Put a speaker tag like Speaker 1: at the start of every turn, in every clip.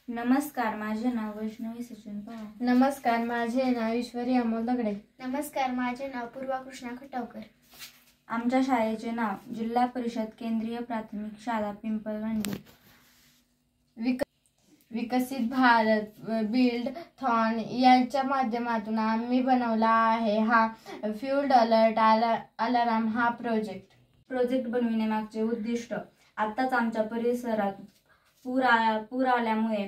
Speaker 1: नमस्कार, माझे नाव वैष्णवी सचिन पवार.
Speaker 2: नमस्कार, माझे नाव ईश्वरी अमोल दगडे.
Speaker 3: नमस्कार, माझे नाव पूर्वा कृष्णा खटावकर.
Speaker 1: आमच्या शाळेचे नाव जिल्हा परिषद केंद्रीय प्राथमिक शाळा पिंपळवंडी.
Speaker 2: विकसित भारत बिल्ड थॉन यांच्या माध्यमातून आम्ही बनवला आहे हा फ्यूल्ड अलर्ट अलाराम हा प्रोजेक्ट
Speaker 1: बनविण्यामागचे उद्दिष्ट, आत्ताच आमच्या परिसरात पूर आल्यामुळे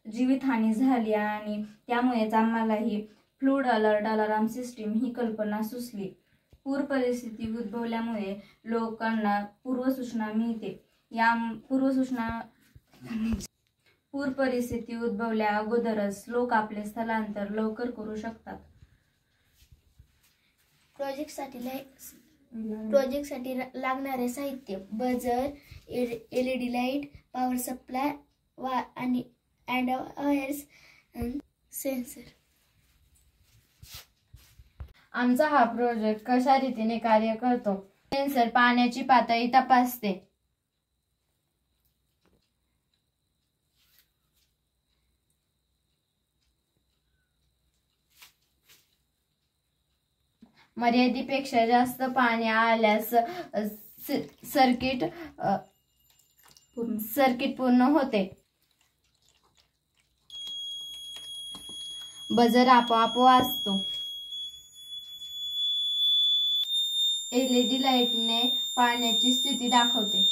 Speaker 1: जीवितहानी झाली आणि त्यामुळेच आम्हालाही फ्लूड अलर्ट अलाराम सिस्टीम ही कल्पना सुचली. पूर परिस्थिती उद्भवल्यामुळे लोकांना पूर्वसूचना मिळते. या पूर परिस्थिती उद्भवल्या अगोदरच लोक आपले स्थलांतर लवकर करू शकतात.
Speaker 3: प्रोजेक्टसाठी लागणारे साहित्य: buzzer, LED light, power supply आणि वायर्स, सेन्सर.
Speaker 2: आमचा हा प्रोजेक्ट कशा रीतीने कार्य करतो? सेन्सर पाण्याची पातळी तपासते. मर्यादेपेक्षा जास्त पाणी आल्यास सर्किट पूर्ण होते. बजर आपोआप वाजतो. LED लाईटने पाण्याची स्थिती दाखवते.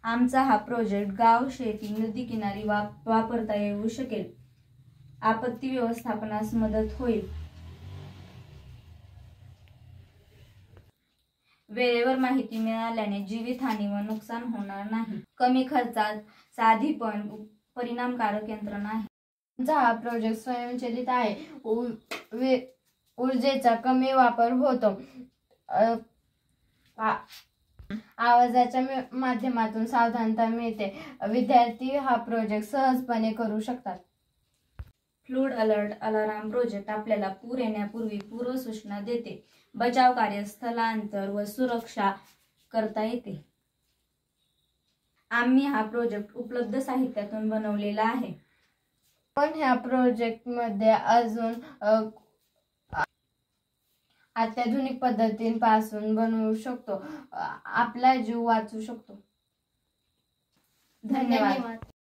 Speaker 1: आमचा हा प्रोजेक्ट गाव, शेती, नदी किनारी वापरता येऊ शकेल. आपत्ती व्यवस्थापनास मदत होईल. वेळेवर माहिती मिळाल्याने जीवितहानी व नुकसान होणार नाही. कमी खर्चात साधी पण परिणामकारक यंत्रणा आहे.
Speaker 2: आमचा हा प्रोजेक्ट स्वयंचलित आहे. ऊर्जेचा कमी वापर होतो. आवाजाच्या माध्यमातून सावधानता मिळते. विद्यार्थी हा प्रोजेक्ट सहजपणे करू शकतात.
Speaker 1: फ्लूड अलर्ट अलाराम प्रोजेक्ट आपल्याला पूर येण्यापूर्वी पूर्वसूचना देते. बचाव कार्य, स्थलांतर व सुरक्षा करता येते. आम्ही हा प्रोजेक्ट उपलब्ध साहित्यातून बनवलेला आहे.
Speaker 2: पण ह्या प्रोजेक्ट मध्ये अजून अत्याधुनिक पद्धतींपासून बनवू शकतो. आपला जीव वाचू शकतो. धन्यवाद.